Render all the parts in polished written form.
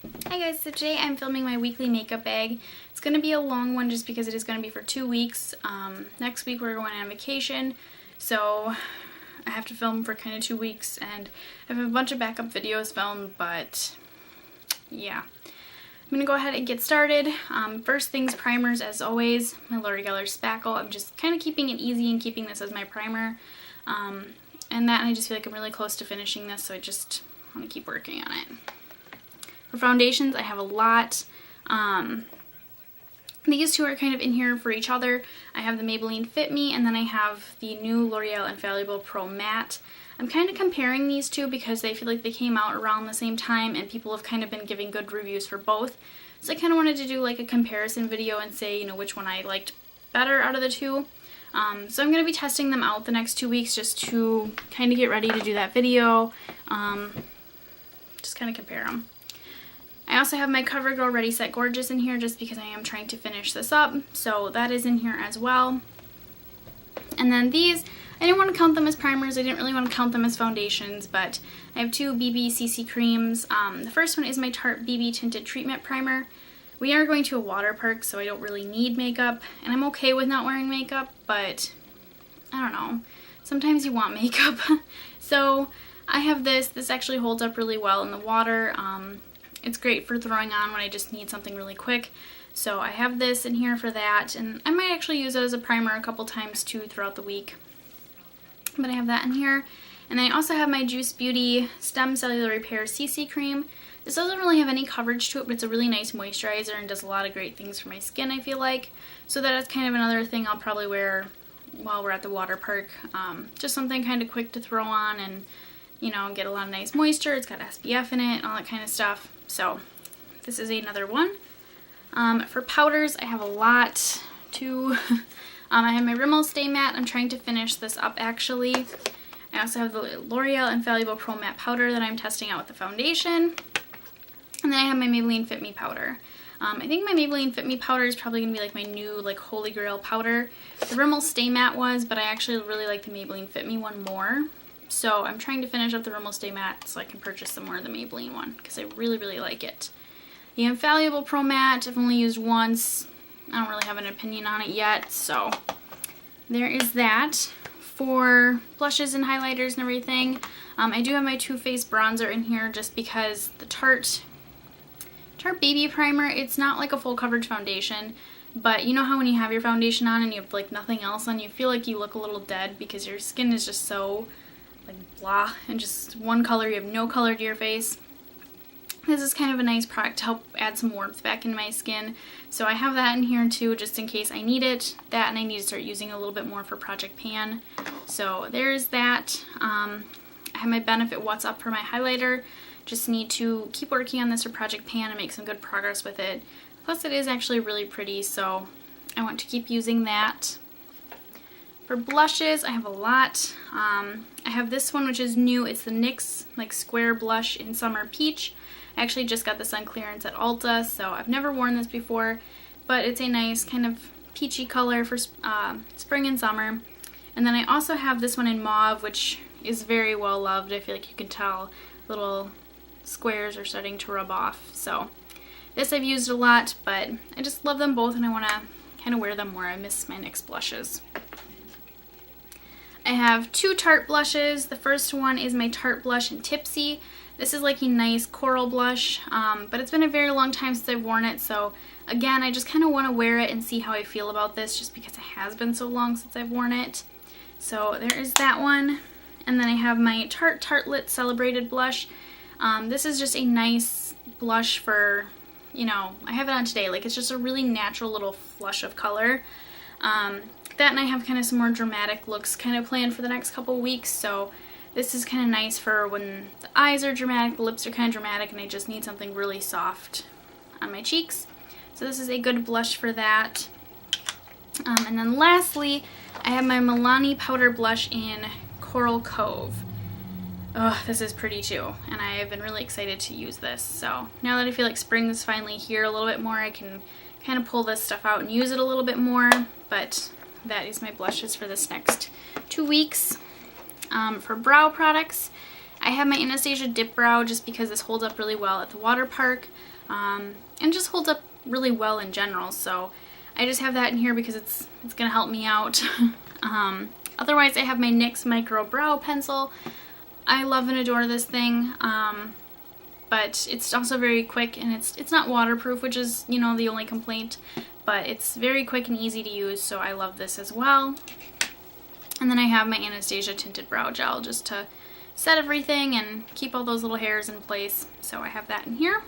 Hi guys, so today I'm filming my weekly makeup bag. It's going to be a long one just because it is going to be for 2 weeks. Next week we're going on vacation, so I have to film for kind of 2 weeks, and I have a bunch of backup videos filmed, but yeah. I'm going to go ahead and get started. First things, primers as always. My L'Oreal Spackle. I'm just kind of keeping it easy and keeping this as my primer. And I just feel like I'm really close to finishing this, so I just want to keep working on it. For foundations, I have a lot. These two are kind of in here for each other. I have the Maybelline Fit Me, and then I have the new L'Oreal Infallible Pro Matte. I'm kind of comparing these two because they feel like they came out around the same time and people have kind of been giving good reviews for both. So I kind of wanted to do like a comparison video and say, you know, which one I liked better out of the two. So I'm going to be testing them out the next 2 weeks just to kind of get ready to do that video. Just kind of compare them. I also have my CoverGirl Ready Set Gorgeous in here just because I am trying to finish this up. So that is in here as well. And then these, I didn't want to count them as primers. I didn't really want to count them as foundations, but I have two BB CC creams. The first one is my Tarte BB Tinted Treatment Primer. We are going to a water park, so I don't really need makeup, and I'm okay with not wearing makeup, but I don't know. Sometimes you want makeup. So I have this. This actually holds up really well in the water. It's great for throwing on when I just need something really quick. So I have this in here for that, and I might actually use it as a primer a couple times too throughout the week. But I have that in here. And then I also have my Juice Beauty Stem Cellular Repair CC Cream. This doesn't really have any coverage to it, but it's a really nice moisturizer and does a lot of great things for my skin, I feel like. So that is kind of another thing I'll probably wear while we're at the water park. Just something kind of quick to throw on and, you know, get a lot of nice moisture. It's got SPF in it, all that kind of stuff. So this is another one. For powders, I have a lot too. I have my Rimmel Stay Matte. I'm trying to finish this up actually. I also have the L'Oreal Infallible Pro Matte Powder that I'm testing out with the foundation. And then I have my Maybelline Fit Me powder. I think my Maybelline Fit Me powder is probably going to be like my new like holy grail powder. The Rimmel Stay Matte was, but I actually really like the Maybelline Fit Me one more. So I'm trying to finish up the Rimmel Stay Matte so I can purchase some more of the Maybelline one because I really, really like it. The Infallible Pro Matte I've only used once. I don't really have an opinion on it yet, so there is that. For blushes and highlighters and everything, I do have my Too Faced bronzer in here just because the Tarte BB Primer, it's not like a full coverage foundation, but you know how when you have your foundation on and you have like nothing else on, you feel like you look a little dead because your skin is just so like blah and just one color, you have no color to your face. This is kind of a nice product to help add some warmth back into my skin. So I have that in here too just in case I need it. That, and I need to start using a little bit more for Project Pan. So there's that. I have my Benefit What's Up for my highlighter. Just need to keep working on this for Project Pan and make some good progress with it. Plus it is actually really pretty, so I want to keep using that. For blushes, I have a lot. I have this one which is new. It's the NYX like square blush in Summer Peach. I actually just got this on clearance at Ulta, so I've never worn this before, but it's a nice kind of peachy color for spring and summer. And then I also have this one in mauve, which is very well loved. I feel like you can tell little squares are starting to rub off. So this I've used a lot, but I just love them both and I want to kind of wear them more. I miss my NYX blushes. I have two Tarte blushes. The first one is my Tarte blush in Tipsy. This is like a nice coral blush, but it's been a very long time since I've worn it, so again, I just kind of want to wear it and see how I feel about this just because it has been so long since I've worn it. So there is that one. And then I have my Tarte Tartelette Celebrated blush. This is just a nice blush for, you know, I have it on today. Like, it's just a really natural little flush of color. That, and I have kind of some more dramatic looks kind of planned for the next couple weeks, so this is kind of nice for when the eyes are dramatic, the lips are kind of dramatic, and I just need something really soft on my cheeks. So this is a good blush for that. And then lastly, I have my Milani Powder Blush in Coral Cove. Oh, this is pretty too, and I have been really excited to use this. So now that I feel like spring is finally here a little bit more, I can kind of pull this stuff out and use it a little bit more. But that is my blushes for this next 2 weeks. For brow products, I have my Anastasia Dip Brow just because this holds up really well at the water park, and just holds up really well in general. So I just have that in here because it's gonna help me out. Otherwise, I have my NYX Micro Brow Pencil. I love and adore this thing, but it's also very quick, and it's not waterproof, which is, you know, the only complaint, but it's very quick and easy to use, so I love this as well. And then I have my Anastasia Tinted Brow Gel just to set everything and keep all those little hairs in place, so I have that in here.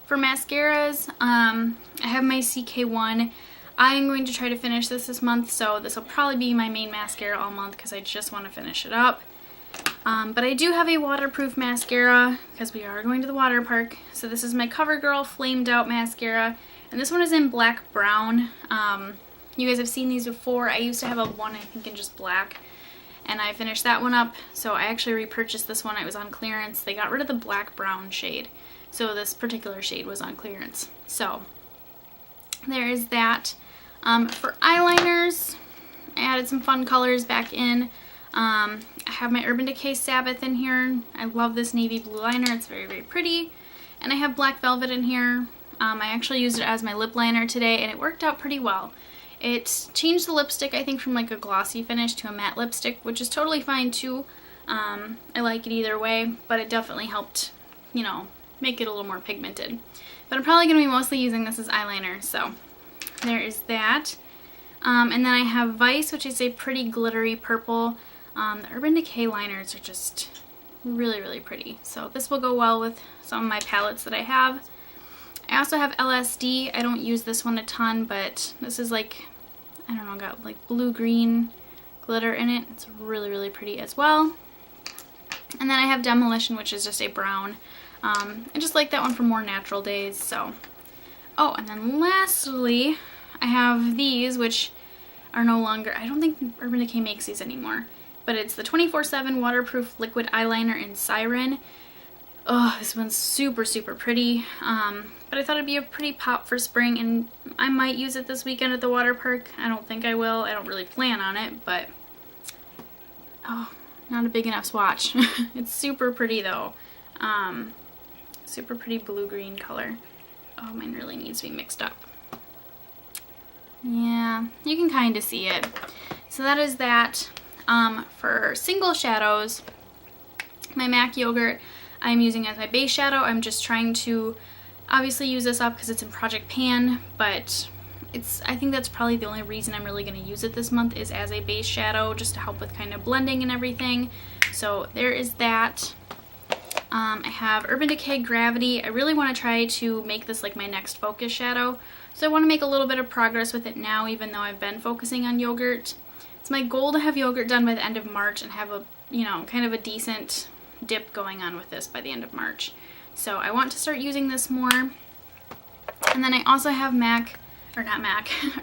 For mascaras, I have my CK1. I am going to try to finish this month, so this will probably be my main mascara all month because I just want to finish it up. But I do have a waterproof mascara because we are going to the water park. So this is my CoverGirl Flamed Out Mascara, and this one is in black brown. You guys have seen these before. I used to have one, I think, in just black, and I finished that one up. So I actually repurchased this one. It was on clearance. They got rid of the black brown shade, so this particular shade was on clearance. So there is that. For eyeliners, I added some fun colors back in. I have my Urban Decay Sabbath in here. I love this navy blue liner. It's very, very pretty. And I have Black Velvet in here. I actually used it as my lip liner today, and it worked out pretty well. It changed the lipstick, I think, from like a glossy finish to a matte lipstick, which is totally fine too. I like it either way, but it definitely helped, you know, make it a little more pigmented. But I'm probably going to be mostly using this as eyeliner, so there is that. And then I have Vice, which is a pretty glittery purple. The Urban Decay liners are just really, really pretty. So this will go well with some of my palettes that I have. I also have LSD. I don't use this one a ton, but this is like, I don't know, got like blue-green glitter in it. It's really, really pretty as well. And then I have Demolition, which is just a brown. I just like that one for more natural days, so. Oh, and then lastly, I have these, which are no longer, I don't think Urban Decay makes these anymore, but it's the 24/7 waterproof liquid eyeliner in Siren. Oh, this one's super, super pretty, but I thought it'd be a pretty pop for spring, and I might use it this weekend at the water park. I don't think I will. I don't really plan on it, but oh, not a big enough swatch. It's super pretty though. Super pretty blue-green color. Oh, mine really needs to be mixed up. Yeah, you can kind of see it. So that is that. For single shadows, my MAC Yogurt I'm using as my base shadow. I'm just trying to obviously use this up because it's in Project Pan, but I think that's probably the only reason I'm really going to use it this month is as a base shadow, just to help with kind of blending and everything. So there is that. I have Urban Decay Gravity. I really want to try to make this like my next focus shadow. So I want to make a little bit of progress with it now, even though I've been focusing on yogurt. It's my goal to have yogurt done by the end of March and have a, you know, kind of a decent dip going on with this by the end of March. So I want to start using this more. And then I also have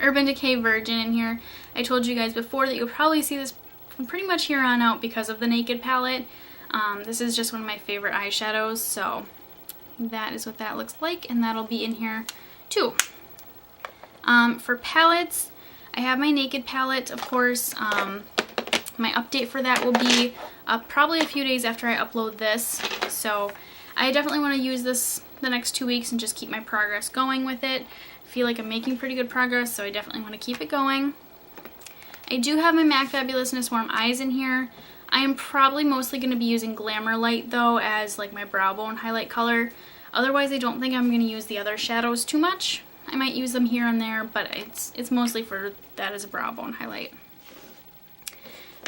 Urban Decay Virgin in here. I told you guys before that you'll probably see this from pretty much here on out because of the Naked palette. This is just one of my favorite eyeshadows, so that is what that looks like, and that'll be in here too. For palettes, I have my Naked palette, of course. My update for that will be probably a few days after I upload this, so I definitely want to use this the next 2 weeks and just keep my progress going with it. I feel like I'm making pretty good progress, so I definitely want to keep it going. I do have my MAC Fabulousness Warm Eyes in here. I am probably mostly going to be using Glamour Light though as like my brow bone highlight color. Otherwise, I don't think I'm going to use the other shadows too much. I might use them here and there, but it's mostly for that as a brow bone highlight.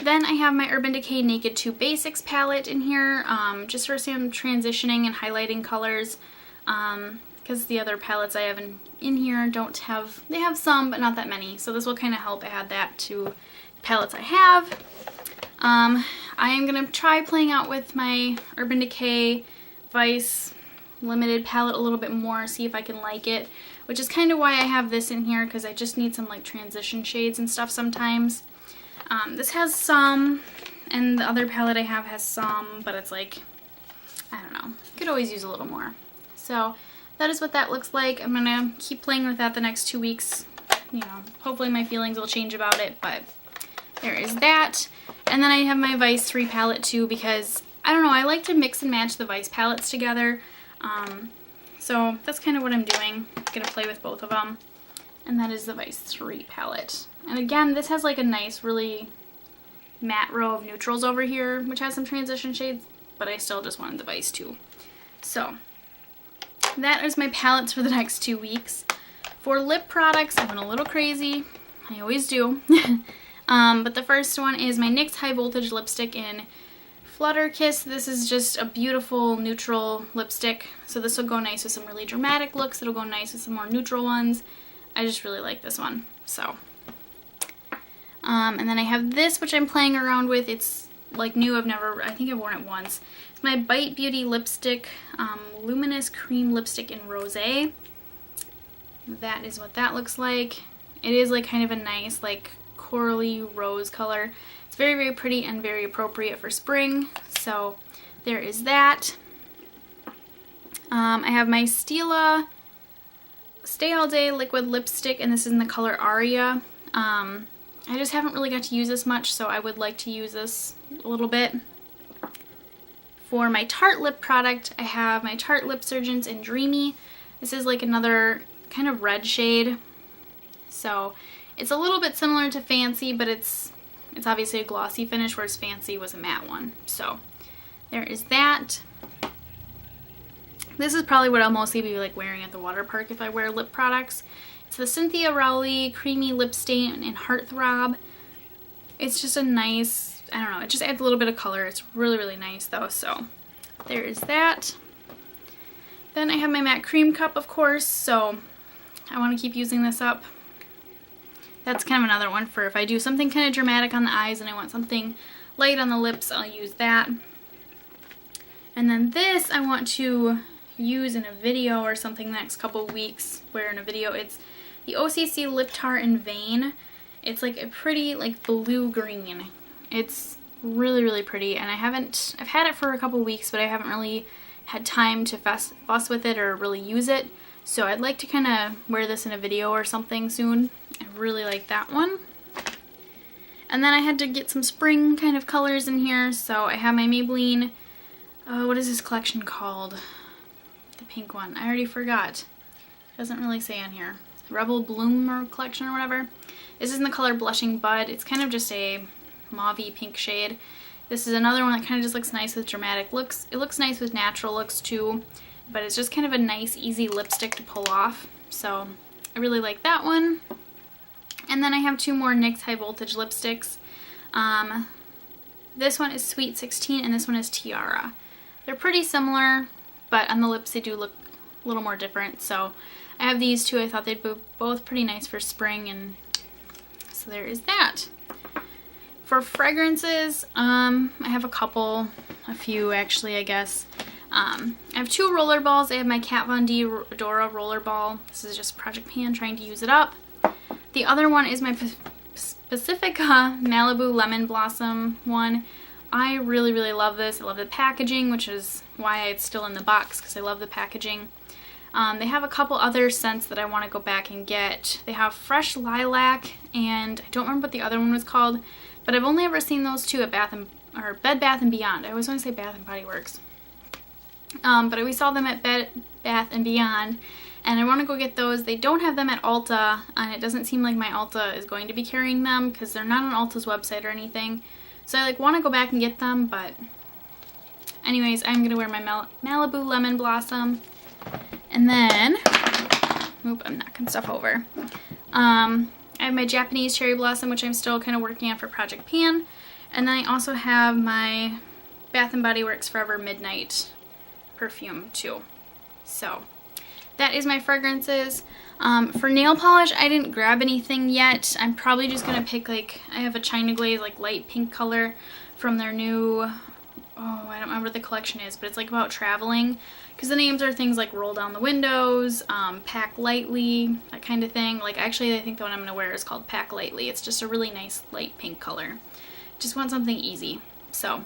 Then I have my Urban Decay Naked 2 Basics palette in here, just for some transitioning and highlighting colors, because the other palettes I have in here don't have, they have some, but not that many, so this will kind of help add that to palettes I have. I am going to try playing out with my Urban Decay Vice Limited palette a little bit more, see if I can like it, which is kind of why I have this in here, because I just need some like transition shades and stuff sometimes. This has some, and the other palette I have has some, but it's like, I don't know, could always use a little more. So that is what that looks like. I'm going to keep playing with that the next 2 weeks. You know, hopefully my feelings will change about it, but there is that. And then I have my Vice 3 palette too, because I don't know, I like to mix and match the Vice palettes together. So that's kind of what I'm doing. I'm going to play with both of them. And that is the Vice 3 palette. And again, this has like a nice, really matte row of neutrals over here, which has some transition shades, but I still just wanted the Vice 2. So that is my palettes for the next 2 weeks. For lip products, I went a little crazy. I always do. But the first one is my NYX High Voltage lipstick in Flutter Kiss. This is just a beautiful neutral lipstick. So this will go nice with some really dramatic looks. It'll go nice with some more neutral ones. I just really like this one. So, and then I have this, which I'm playing around with. It's like new. I think I've worn it once. It's my Bite Beauty lipstick, Luminous Cream Lipstick in Rosé. That is what that looks like. It is like kind of a nice like corally rose color. It's very, very pretty and very appropriate for spring. So there is that. I have my Stila Stay All Day liquid lipstick, and this is in the color Aria. I just haven't really got to use this much, so I would like to use this a little bit. For my Tarte lip product, I have my Tarte Lip Surgeons in Dreamy. This is like another kind of red shade. So it's a little bit similar to Fancy, but it's obviously a glossy finish, whereas Fancy was a matte one. So there is that. This is probably what I'll mostly be like wearing at the water park if I wear lip products. It's the Cynthia Rowley Creamy Lip Stain in Heartthrob. It's just a nice, I don't know, it just adds a little bit of color. It's really, really nice though, so there is that. Then I have my matte cream cup, of course, so I want to keep using this up. That's kind of another one for if I do something kind of dramatic on the eyes and I want something light on the lips, I'll use that. And then this I want to use in a video or something the next couple of weeks, where in a video it's the OCC Lip Tar in Vein. It's like a pretty like blue green. It's really, really pretty, and I've had it for a couple of weeks, but I haven't really had time to fuss with it or really use it. So I'd like to kind of wear this in a video or something soon. I really like that one. And then I had to get some spring kind of colors in here. So I have my Maybelline, what is this collection called? The pink one. I already forgot. It doesn't really say on here. Rebel Bloomer collection or whatever. This is in the color Blushing Bud. It's kind of just a mauve-y pink shade. This is another one that kind of just looks nice with dramatic looks. It looks nice with natural looks too. But it's just kind of a nice, easy lipstick to pull off. So I really like that one. And then I have two more NYX High Voltage lipsticks. This one is Sweet 16 and this one is Tiara. They're pretty similar, but on the lips they do look a little more different. So I have these two. I thought they'd be both pretty nice for spring, and so there is that. For fragrances, I have a few actually, I guess. I have two roller balls. I have my Kat Von D Adora roller ball. This is just Project Pan, trying to use it up. The other one is my Pacifica Malibu Lemon Blossom one. I really, really love this. I love the packaging, which is why it's still in the box, because I love the packaging. They have a couple other scents that I want to go back and get. They have Fresh Lilac, and I don't remember what the other one was called, but I've only ever seen those two at Bed Bath & Beyond. I always want to say Bath & Body Works. But we saw them at Bed Bath & Beyond, and I want to go get those. They don't have them at Ulta, and it doesn't seem like my Ulta is going to be carrying them because they're not on Ulta's website or anything. So I want to go back and get them, but anyways, I'm going to wear my Malibu Lemon Blossom. And then, oop, I'm knocking stuff over. I have my Japanese Cherry Blossom, which I'm still kind of working on for Project Pan. And then I also have my Bath & Body Works Forever Midnight perfume too. So that is my fragrances. For nail polish, I didn't grab anything yet. I'm probably just going to pick I have a China Glaze light pink color from their new, I don't remember what the collection is, but it's about traveling. Because the names are things like Roll Down the Windows, Pack Lightly, that kind of thing. Actually, I think the one I'm going to wear is called Pack Lightly. It's just a really nice light pink color. Just want something easy. So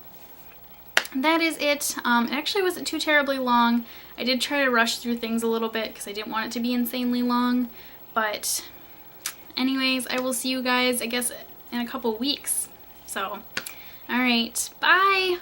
that is it. It actually wasn't too terribly long. I did try to rush through things a little bit because I didn't want it to be insanely long. But anyways, I will see you guys, I guess, in a couple weeks. So, alright, bye!